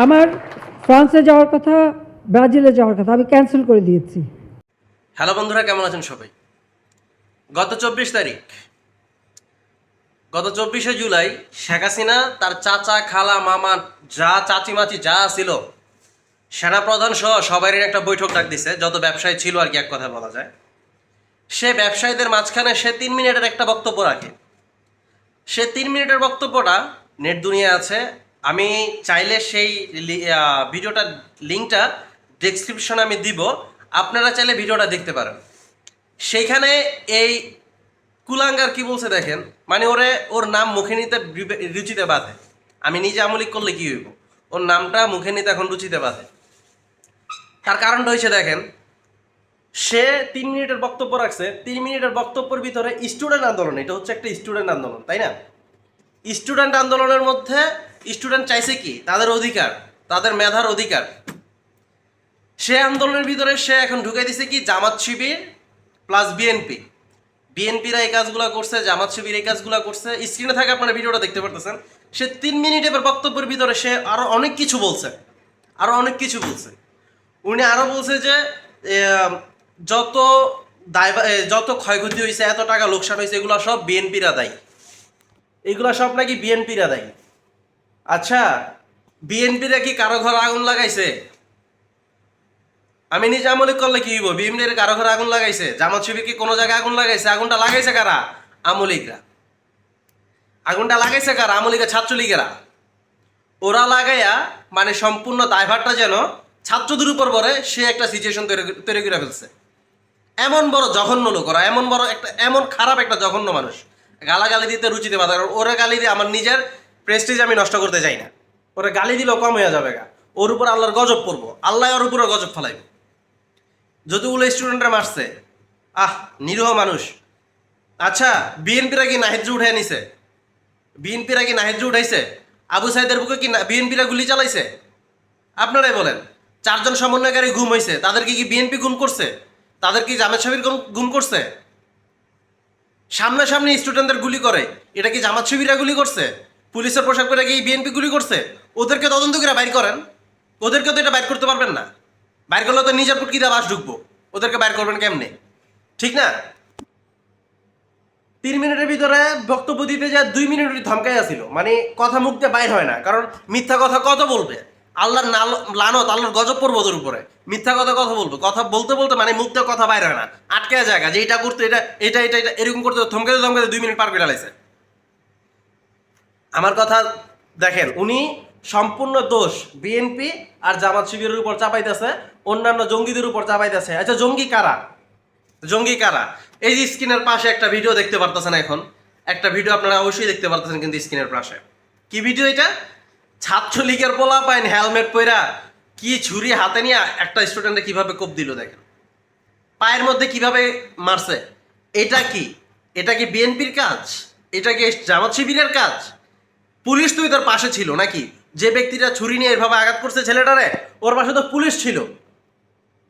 আমার ফ্রান্সে যাওয়ার কথা, ব্রাজিলে যাওয়ার কথা আমি ক্যান্সেল করে দিয়েছি। হ্যালো বন্ধুরা, কেমন আছেন সবাই? গত 24 জুলাই শেখ হাসিনা তার চাচা, খালা, মামা, যা চাচি মাচি যা ছিল, সেনাপ্রধান সহ সবারই একটা বৈঠক ডাক দিছে, যত ব্যবসায়ী ছিল আর কি, এক কথা বলা যায়। সে ব্যবসায়ীদের মাঝখানে সে 3 মিনিটের একটা বক্তব্য রাখে। সে 3 মিনিটের বক্তব্যটা নেট দুনিয়া আছে। আমি চাইলে সেই ভিডিওটার লিঙ্কটা ডেসক্রিপশনে আমি দিব, আপনারা চাইলে ভিডিওটা দেখতে পারেন। সেইখানে এই কুলাঙ্গার কি বলছে দেখেন, মানে ওর নাম মুখে নিতে রুচিতে বাঁধে। আমি নিজে আমলিক করলে কি হইব, ওর নামটা মুখে নিতে এখন রুচিতে বাঁধে। তার কারণটা হয়েছে দেখেন, সে 3 মিনিটের বক্তব্য রাখছে। 3 মিনিটের বক্তব্যের ভিতরে স্টুডেন্ট আন্দোলন, এটা হচ্ছে একটা স্টুডেন্ট আন্দোলন, তাই না? স্টুডেন্ট আন্দোলনের মধ্যে স্টুডেন্ট চাইছে কি? তাদের অধিকার, তাদের মেধার অধিকার। সে আন্দোলনের ভিতরে সে এখন ঢুকে দিছে কি, জামাত শিবির প্লাস বিএনপি। বিএনপিরা এই কাজগুলো করছে, জামাত শিবির এই কাজগুলো করছে। স্ক্রিনে থাকে আপনারা ভিডিওটা দেখতে পারতেছেন। সে 3 মিনিটের বক্তব্যের ভিতরে সে আরো অনেক কিছু বলছে, উনি আরো বলছে যে যত যত ক্ষয়ক্ষতি হয়েছে, এত টাকা লোকসান হয়েছে, এগুলো সব বিএনপিরা দায়ী, এগুলো সব নাকি বিএনপিরা দায়ী। আচ্ছা, বিএনপিরা কি কারো ঘরে আগুন লাগাইছে? আমি নিজে আমলিক করলে কি হইব? বিএমডির কারো ঘরে আগুন লাগাইছে? জামাত শিবির কি কোনো জায়গায় আগুন লাগাইছে? আগুনটা লাগাইছে কারা? আমলিকরা। আগুনটা লাগাইছে কারা? আমলিকের ছাত্রলীগেরা। ওরা লাগাইয়া মানে সম্পূর্ণ দায়ভারটা যেন ছাত্রদের উপর পড়ে, সে একটা সিচুয়েশন তৈরি করে ফেলছে। এমন বড় জঘন্য লোক ওরা, এমন খারাপ একটা জঘন্য মানুষ। গালাগালি দিতে রুচিতে বাধা। ওরা গালি দিয়ে আমার নিজের প্রেস্টিজ আমি নষ্ট করতে চাই না। ওরা গালি দিলেও কম হয়ে যাবে গা, ওর উপর আল্লাহর গজব পড়বো, আল্লাহ ওর উপরে গজব ফেলাইব। যদি ওগুলো স্টুডেন্টরা মারছে, নিরীহ মানুষ। আচ্ছা, বিএনপিরা কি নাহিদ উঠাই নিছে? বিএনপিরা কি নাহিদ উঠাইছে? আবু সাইদের বুকে কি বিএনপিরা গুলি চালাইছে? আপনারাই বলেন। 4জন সমন্বয়কারী গুম হয়েছে, তাদেরকে কি বিএনপি গুম করছে? তাদের কি জামাত শিবির গুম করছে? সামনাসামনি স্টুডেন্টদের গুলি করে, এটা কি জামাত শিবিরা গুলি করছে? পুলিশের পোশাক পরে কি বিএনপি গুলি করছে? ওদেরকে তদন্ত করে বাইর করেন। ওদেরকে তো এটা বাইর করতে পারবেন না। বাইর করলে তো নিজের পুটকিতে বাস ঢুকবো, ওদেরকে বাইর করবেন কেমনে? ঠিক না? 3 মিনিটের ভিতরে বক্তব্য দিতে যায় 2 মিনিট ধমকাই আসছিল, মানে কথা মুখ দিয়ে বাইর হয় না। কারণ মিথ্যা কথা কত বলবে? আল্লাহর লানত, আল্লাহর গজব পড়বো ওদের উপরে। মিথ্যা কথা বলবে, কথা বলতে বলতে মানে মুখ দিয়ে কথা বাইর হয় না, আটকে জায়গা যে এটা করতে, এটা এরকম করতে ধমকাতে 2 মিনিট পার করে লাইছে। আমার কথা দেখেন, উনি সম্পূর্ণ দোষ বিএনপি আর জামাত শিবিরের উপর চাপাইতেছে, অন্যান্য জঙ্গিদের উপর চাপাইতেছে। আচ্ছা, জঙ্গি কারা? এই যে স্ক্রিনের পাশে একটা ভিডিও দেখতে পারতেছেন, এখন একটা ভিডিও আপনারা অবশ্যই দেখতে পারতেছেন কিন্তু স্ক্রিনের পাশে। কি ভিডিও এটা? ছাত্রলীগের পোলা পাইন হেলমেট পইরা কি ছুরি হাতে নিয়ে একটা স্টুডেন্টে কিভাবে কোপ দিল দেখেন, পায়ের মধ্যে কিভাবে মারছে। এটা কি বিএনপির কাজ? এটা কি জামাত শিবিরের কাজ? পুলিশ তো তার পাশে ছিল নাকি? যে ব্যক্তিটা ছুরি নিয়ে এভাবে আঘাত করছে ছেলেটারে, ওর পাশে তো পুলিশ ছিল।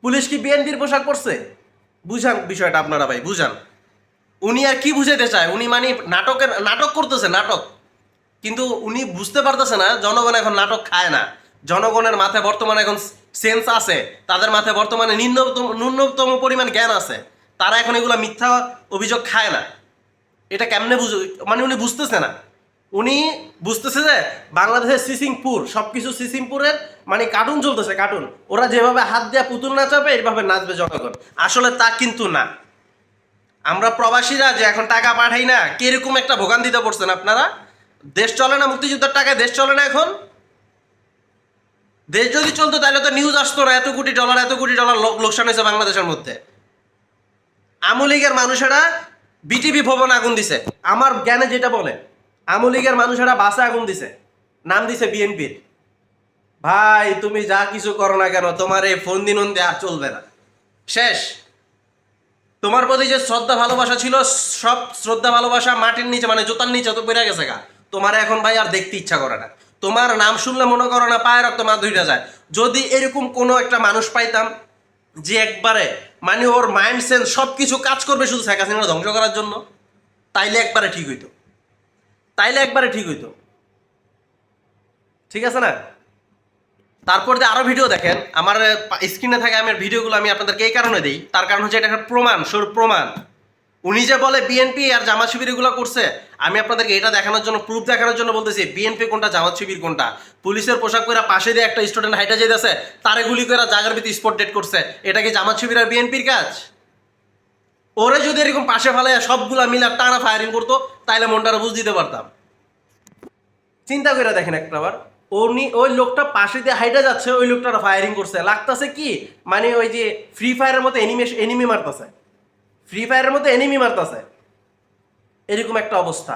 পুলিশ কি বিএনপির পোশাক পরছে? বুঝান বিষয়টা আপনারা ভাই, বুঝান। উনি আর কি বুঝাইতে চায়? উনি মানে নাটক করতেছে, নাটক। কিন্তু উনি বুঝতে পারতেছে না জনগণ এখন নাটক খায় না। জনগণের মাথায় বর্তমানে এখন সেন্স আছে, তাদের মাথায় বর্তমানে ন্যূনতম পরিমাণ জ্ঞান আছে। তারা এখন এগুলা মিথ্যা অভিযোগ খায় না। এটা কেমনে মানে উনি বুঝতেছে না। উনি বুঝতেছে যে বাংলাদেশের সিসিংপুর, সবকিছু সিসিংপুরের মানে কার্টুন চলতেছে, কার্টুন। ওরা যেভাবে হাত দিয়ে পুতুল নাচাবে, এইভাবে নাচবে জনগণ। আসলে তা কিন্তু না। আমরা প্রবাসীরা যে এখন টাকা পাঠাই না, কিরকম একটা ভোগান্তিতে পড়ছেন আপনারা। দেশ চলে না, মুক্তিযুদ্ধের টাকায় দেশ চলে না। এখন দেশ যদি চলতো তাহলে তো নিউজ আসতো না, এত কোটি ডলার লোকসান হয়েছে বাংলাদেশের মধ্যে। আওয়ামী লীগের মানুষেরা বিটিভি ভবন আগুন দিছে, আমার জ্ঞানে যেটা বলে। আওয়ামী লীগের মানুষেরা বাসে আগুন দিছে, নাম দিছে বিএনপির। ভাই, তুমি যা কিছু করো না কেন, তোমার এই ফোন দিন আর চলবে না, শেষ। তোমার প্রতি যে শ্রদ্ধা ভালোবাসা ছিল, সব শ্রদ্ধা ভালোবাসা মাটির নিচে, মানে জুতার নিচে তো বেড়ে গেছে গা। তোমার এখন ভাই আর দেখতে ইচ্ছা করে না। তোমার নাম শুনলে মনে করো না পায়ে রক্ত মা ধুইটা যায়। যদি এরকম কোনো একটা মানুষ পাইতাম যে একবারে মানে ওর মাইন্ড সেন্স সব কিছু কাজ করবে শুধু শেখ হাসিনা ধ্বংস করার জন্য, তাইলে একবারে ঠিক হইতো। ঠিক আছে না? তারপর যে আরো ভিডিও দেখেন আমার স্ক্রিনে থাকে আমার ভিডিওগুলো আমি আপনাদেরকে এই কারণে দিই, তার কারণ হচ্ছে এটা একটা প্রমাণ, প্রমাণ। উনি যে বলে বিএনপি আর জামাত শিবির এগুলো করছে, আমি আপনাদেরকে এটা দেখানোর জন্য, প্রুফ দেখানোর জন্য বলতেছি বিএনপি কোনটা জামাত শিবির কোনটা। পুলিশের পোশাক করে পাশে দিয়ে একটা স্টুডেন্ট হাইটা যেতেছে, তারে গুলি করে জায়গার ভিতরে স্পট ডেট করছে, এটা কি জামাত শিবির আর বিএনপির কাজ? ওরে যদি এরকম পাশে ফেলাইয়া সবগুলা মিলে টানা ফায়ারিং করতো তাইলে মনটারা বুঝ দিতে পারতাম। চিন্তা করে দেখেন একটা বার, উনি ওই লোকটা পাশে দিয়ে হাইটা যাচ্ছে, ওই লোকটা ফায়ারিং করছে, লাগতেছে কি মানে ওই যে ফ্রি ফায়ারের মতো এনিমি মারতেছে, ফ্রি ফায়ারের মতো এনিমি মারতেছে, এরকম একটা অবস্থা।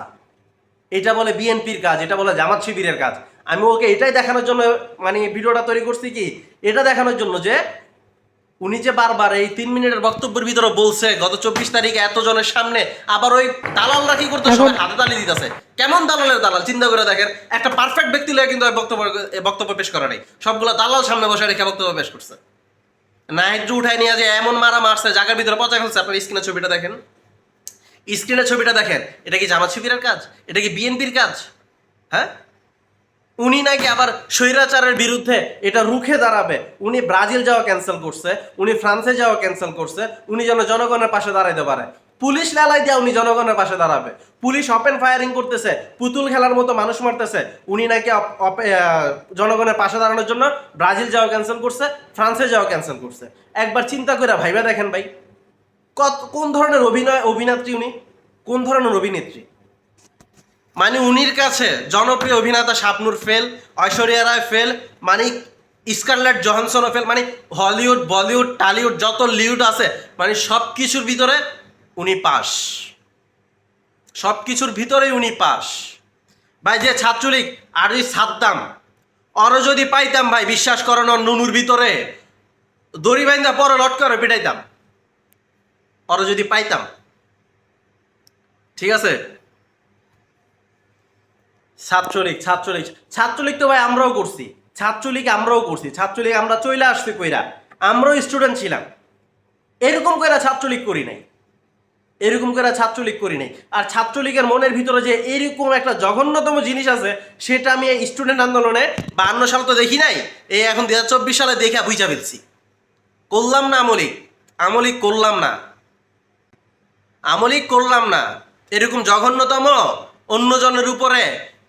এটা বলে বিএনপির কাজ, এটা বলে জামাত শিবিরের কাজ। আমি ওকে এটাই দেখানোর জন্য মানে ভিডিওটা তৈরি করছি, কি এটা দেখানোর জন্য যে উনি যে বারবার এই 3 মিনিটের বক্তব্যের ভিতরে বলছে গত 24 তারিখে এতজনের সামনে, আবার ওই দালালরা কি করতে সবাই হাতে তালি দিতেছে। কেমন দালালের দালাল চিন্তা করে দেখেন, একটা পারফেক্ট ব্যক্তি লয়ে কিন্তু বক্তব্য পেশ করা নেই, সবগুলো দালাল সামনে বসে রেখে বক্তব্য পেশ করছে। নাইট উঠায় নিয়ে যে এমন মারা মারছে জায়গার ভিতরে পচা ফেলছে। আপনার স্ক্রিনের ছবিটা দেখেন, স্ক্রিনের ছবিটা দেখেন, এটা কি জামাত শিবিরের কাজ? এটা কি বিএনপির কাজ? হ্যাঁ, উনি নাকি আবার স্বৈরাচারের বিরুদ্ধে এটা রুখে দাঁড়াবে। উনি ব্রাজিল যাওয়া ক্যান্সেল করছে, উনি ফ্রান্সে যাওয়া ক্যান্সেল করছে, উনি যেন জনগণের পাশে দাঁড়াইতে পারে। পুলিশ লালাই দিয়া উনি জনগণের পাশে দাঁড়াবে। পুলিশ ওপেন ফায়ারিং করতেছে, পুতুল খেলার মতো মানুষ মারতেছে, উনি নাকি জনগণের পাশে দাঁড়ানোর জন্য ব্রাজিল যাওয়া ক্যান্সেল করছে, ফ্রান্সে যাওয়া ক্যান্সেল করছে। একবার চিন্তা করে ভাইবা দেখেন ভাই, কোন ধরনের অভিনেত্রী উনি, কোন ধরনের অভিনেত্রী। মানে উনির কাছে জনপ্রিয় অভিনেতা শাবনূর ফেল, ঐশ্বরিয়া রায় ফেল, মানে স্কারলেট জোহানসনও ফেল, মানে হলিউড বলিউড টালিউড যত লিউড আছে মানে সব কিছুর ভিতরে উনি পাস, সব কিছুর ভিতরেই উনি পাস। ভাই যে ছাত্রলীগ আর ওই সাদ্দাম, অরও যদি পাইতাম ভাই বিশ্বাস করেন নুনুর ভিতরে দড়ি বাইন্দা পরে লট করে পিটাইতাম, অরও যদি পাইতাম। ঠিক আছে, ছাত্রলীগ তো ভাই আমরাও করছি, ছাত্রলীগ আমরা চলে আসছি কইরা, আমরাও স্টুডেন্ট ছিলাম। এরকম করে ছাত্রলীগ করি নাই, আর ছাত্রলীগের মনের ভিতরে যে এরকম একটা জঘন্যতম জিনিস আছে সেটা আমি এই স্টুডেন্ট আন্দোলনে 52 সাল তো দেখি নাই, এই এখন 2024 সালে দেখে বুঝা ফেলছি। করলাম না আমলিক করলাম না, এরকম জঘন্যতম অন্যজনের উপরে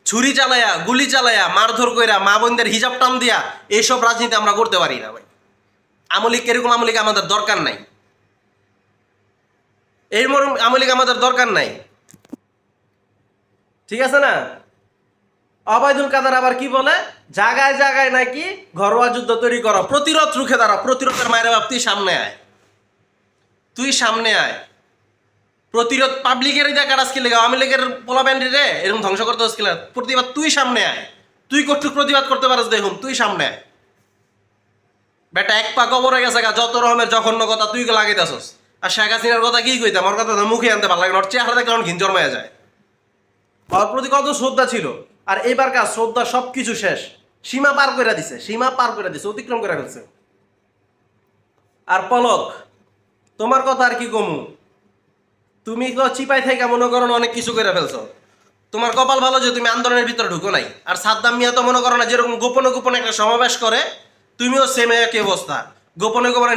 ছুরি চালায়া গুলি চালায়া মারধর কইরা মা বোনদের হিজাব টান দিয়া এইসব রাজনীতি আমরা করতে পারি না ভাই। এরকম আমলিক আমাদের দরকার নাই, আমলিক আমাদের দরকার নাই। ঠিক আছে না? অবায়দুল কাদের আবার কি বলে, জায়গায় জায়গায় নাকি ঘরোয়া যুদ্ধ তৈরি করো, প্রতিরোধ রুখে দাঁড়াও। প্রতিরোধের মায়ের বাপ তুই সামনে আয়, প্রতিরোধ পাবলিকের দেখার আজকে লেগে আওয়ামী লীগের পোলা ব্যান্ডে রে এরকম ধ্বংস করতে আজকে প্রতিবাদ তুই সামনে আয়, তুই কটুক প্রতিবাদ করতে পারিস দেখুন, তুই সামনে আয়। বেটা এক পা কবরে গেছে গা, যত রকমের জঘন্য কথা তুই লাগাইতেছস। আর শেখ হাসিনার কথা কি কইতাম, ওর কথা মুখে আনতে ভালো লাগে না, ওর চেহারা দেখলে ঘিন জন্মায় যায়। ওর প্রতি কত শ্রদ্ধা ছিল, আর এইবার কাজ শ্রদ্ধা সব কিছু শেষ, সীমা পার করে দিছে, অতিক্রম করে ফেলছে। আর পলক, তোমার কথা আর কি কমু, তুমি তো চিপাই থেকে মনে করো অনেক কিছু করে ফেলছো। তোমার কপাল ভালো যে তুমি আন্দোলনের ভিতরে ঢুকো নাই। আর সাদ্দাম মিয়া তো মনে করো না যেরকম গোপনে গোপনে একটা সমাবেশ করে, তুমিও সেম একই অবস্থা, গোপনে গোপনে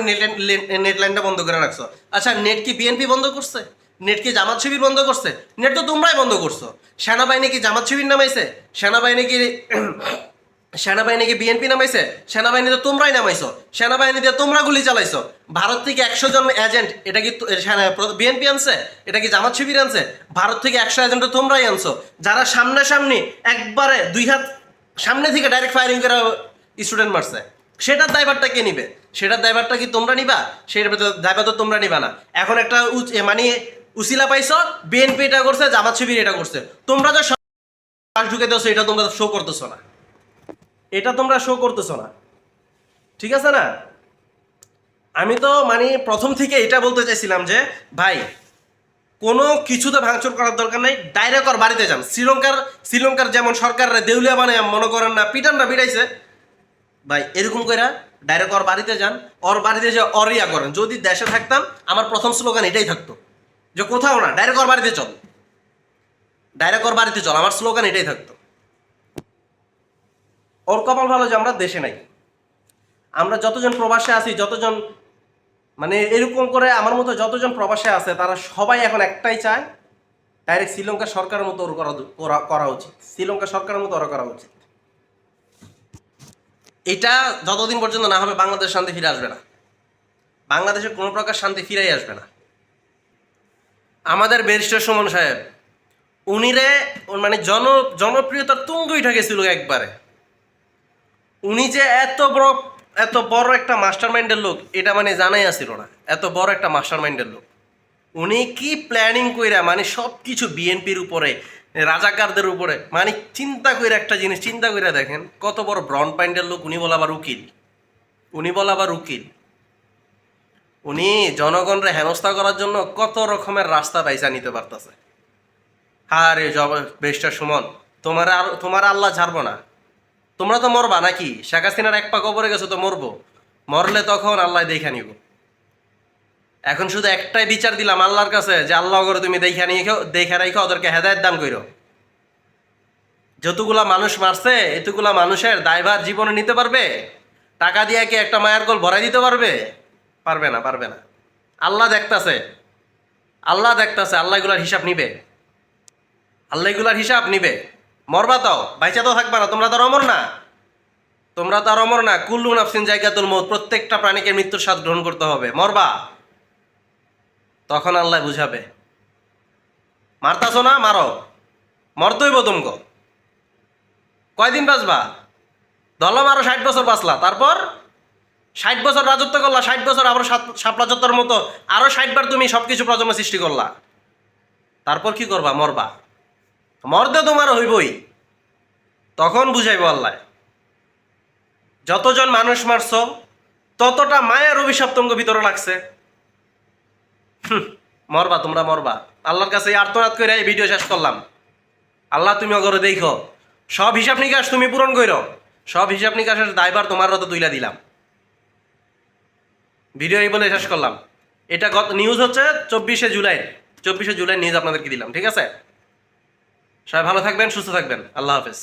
নেট লাইনটা বন্ধ করে রাখছো। আচ্ছা, নেট কি বিএনপি বন্ধ করছে? নেট কি জামাত শিবির বন্ধ করছে? নেট তো তোমরাই বন্ধ করছো। সেনাবাহিনী কি জামাত শিবির নামাইছে? সেনাবাহিনী কি বিএনপি নামাইছে? সেনাবাহিনী তো তোমরাই নামাইছো, সেনাবাহিনী দিয়ে তোমরা গুলি চালাইছো। ভারত থেকে 100 জন এজেন্ট, এটা কি বিএনপি আনছে? এটা কি জামাত শিবির আনছে? ভারত থেকে 100 এজেন্ট তোমরাই আনছো, যারা সামনাসামনি একবারে 2 হাত সামনে থেকে ডাইরেক্ট ফায়ারিং করে স্টুডেন্ট মারছে। সেটার দায়ভারটা কে নিবে? সেটার দায়ভারটা কি তোমরা নিবা? সেটার দায়ভার তো তোমরা নিবা না। এখন একটা মানে উসিলা পাইছো, বিএনপি এটা করছে, জামাত শিবির এটা করছে, তোমরা যে পাশ ঢুকে দিচ্ছ এটা তোমরা শো করতেছো না, ঠিক আছে না? আমি তো মানে প্রথম থেকে এটা বলতে চাইছিলাম যে ভাই কোনো কিছুতে ভাঙচুর করার দরকার নাই, ডাইরেক্ট ওর বাড়িতে যান। শ্রীলঙ্কার যেমন সরকাররা দেউলিয়া বানায় মনে করেন না পিটানরা পিটাইছে, ভাই এরকম করে ডাইরেক্ট ওর বাড়িতে যান, ওর বাড়িতে যে অরিয়া করেন। যদি দেশে থাকতাম আমার প্রথম স্লোগান এটাই থাকতো যে কোথাও না, ডাইরেক্ট ওর বাড়িতে চল, আমার স্লোগান এটাই থাকতো। ওর কপাল ভালো যে আমরা দেশে নাই, আমরা যতজন প্রবাসে আছি, যতজন মানে এরকম করে আমার মতো যতজন প্রবাসে আছে, তারা সবাই এখন একটাই চায়, ডাইরেক্ট শ্রীলঙ্কা সরকারের মতো ওর করা উচিত। শ্রীলঙ্কা সরকারের মতো ওরা করা উচিত। এটা যতদিন পর্যন্ত না হবে, বাংলাদেশ শান্তি ফিরে আসবে না। বাংলাদেশে কোনো প্রকার শান্তি ফিরেই আসবে না। আমাদের ব্যারিস্টার সুমন সাহেব, উনিরে মানে জনপ্রিয়তার তুঙ্গ উঠে গেছিল একবারে। উনি যে এত বড় একটা মাস্টার মাইন্ডের লোক, এটা মানে জানাই আসছিল না। এত বড় একটা মাস্টার মাইন্ডের লোক উনি কি প্ল্যানিং কইরা, মানে সব কিছু বিএনপির উপরে, রাজাকারদের উপরে, মানে চিন্তা করে একটা জিনিস চিন্তা করে দেখেন, কত বড় ব্রন পাইন্ডের লোক। উনি বলা আবার উকিল, উনি জনগণরে হেনস্থা করার জন্য কত রকমের রাস্তা বাইসা নিতে পারতেছে। আরে ব্যারিস্টার সুমন, তোমার আল্লাহ ছাড়বো না। তোমরা তো মরবা নাকি? শেখ হাসিনার এক পা কবরে গেছো তো মরবো। মরলে তখন আল্লাহ দেখা নিব। এখন শুধু একটাই বিচার দিলাম আল্লাহর কাছে, যে আল্লাহ করে তুমি দেখা রাখো, ওদেরকে হেদায়েত দান করো। যতগুলা মানুষ মারছে, এতগুলা মানুষের দায়ভার জীবনে নিতে পারবে? টাকা দিয়ে কি একটা মায়ের কোল ভরাই দিতে পারবে? পারবে না। আল্লাহ দেখতাছে, আল্লাহ এগুলার হিসাব নিবে। মরবা তো, বাইচা তো থাকবা না। তোমরা তো আর অমর না। কুল্লু নাফসিন জায়গাতুল মউত, প্রত্যেকটা প্রাণীকে মৃত্যুর স্বাদ গ্রহণ করতে হবে। মরবা, তখন আল্লাহ বুঝাবে। মারতাছো না, মারো। মরতইব তুমগো। কয়দিন বাঁচবা? ধরলাম আরো 60 বছর বাঁচলা, তারপর 60 বছর রাজত্ব করলা, 60 বছর আবার শাপলা চত্বর মতো আরো 60 বার তুমি সবকিছু প্রজন্ম সৃষ্টি করলা। তারপর কি করবা? মরবা। মরতে তোমার হইবই, তখন বুঝাইব আল্লাহ। যতজন মানুষ মারছো, ততটা মায়ের অভিশাপ তোমার ভিতরে লাগছে। মরবা, তোমরা মরবা। আল্লাহর কাছে আর্তনাদ করে এই ভিডিও শেষ করলাম। আল্লাহ তুমি অগরে দেখো, সব হিসাব নিকাশ তুমি পূরণ করো। সব হিসাব নিকাশের দায়ভার তোমার তো তুইলা দিলাম। ভিডিও এই বলে শেষ করলাম। এটা নিউজ হচ্ছে 24শে জুলাই নিউজ আপনাদেরকে দিলাম। ঠিক আছে, সবাই ভালো থাকবেন, সুস্থ থাকবেন। আল্লাহ হাফেজ।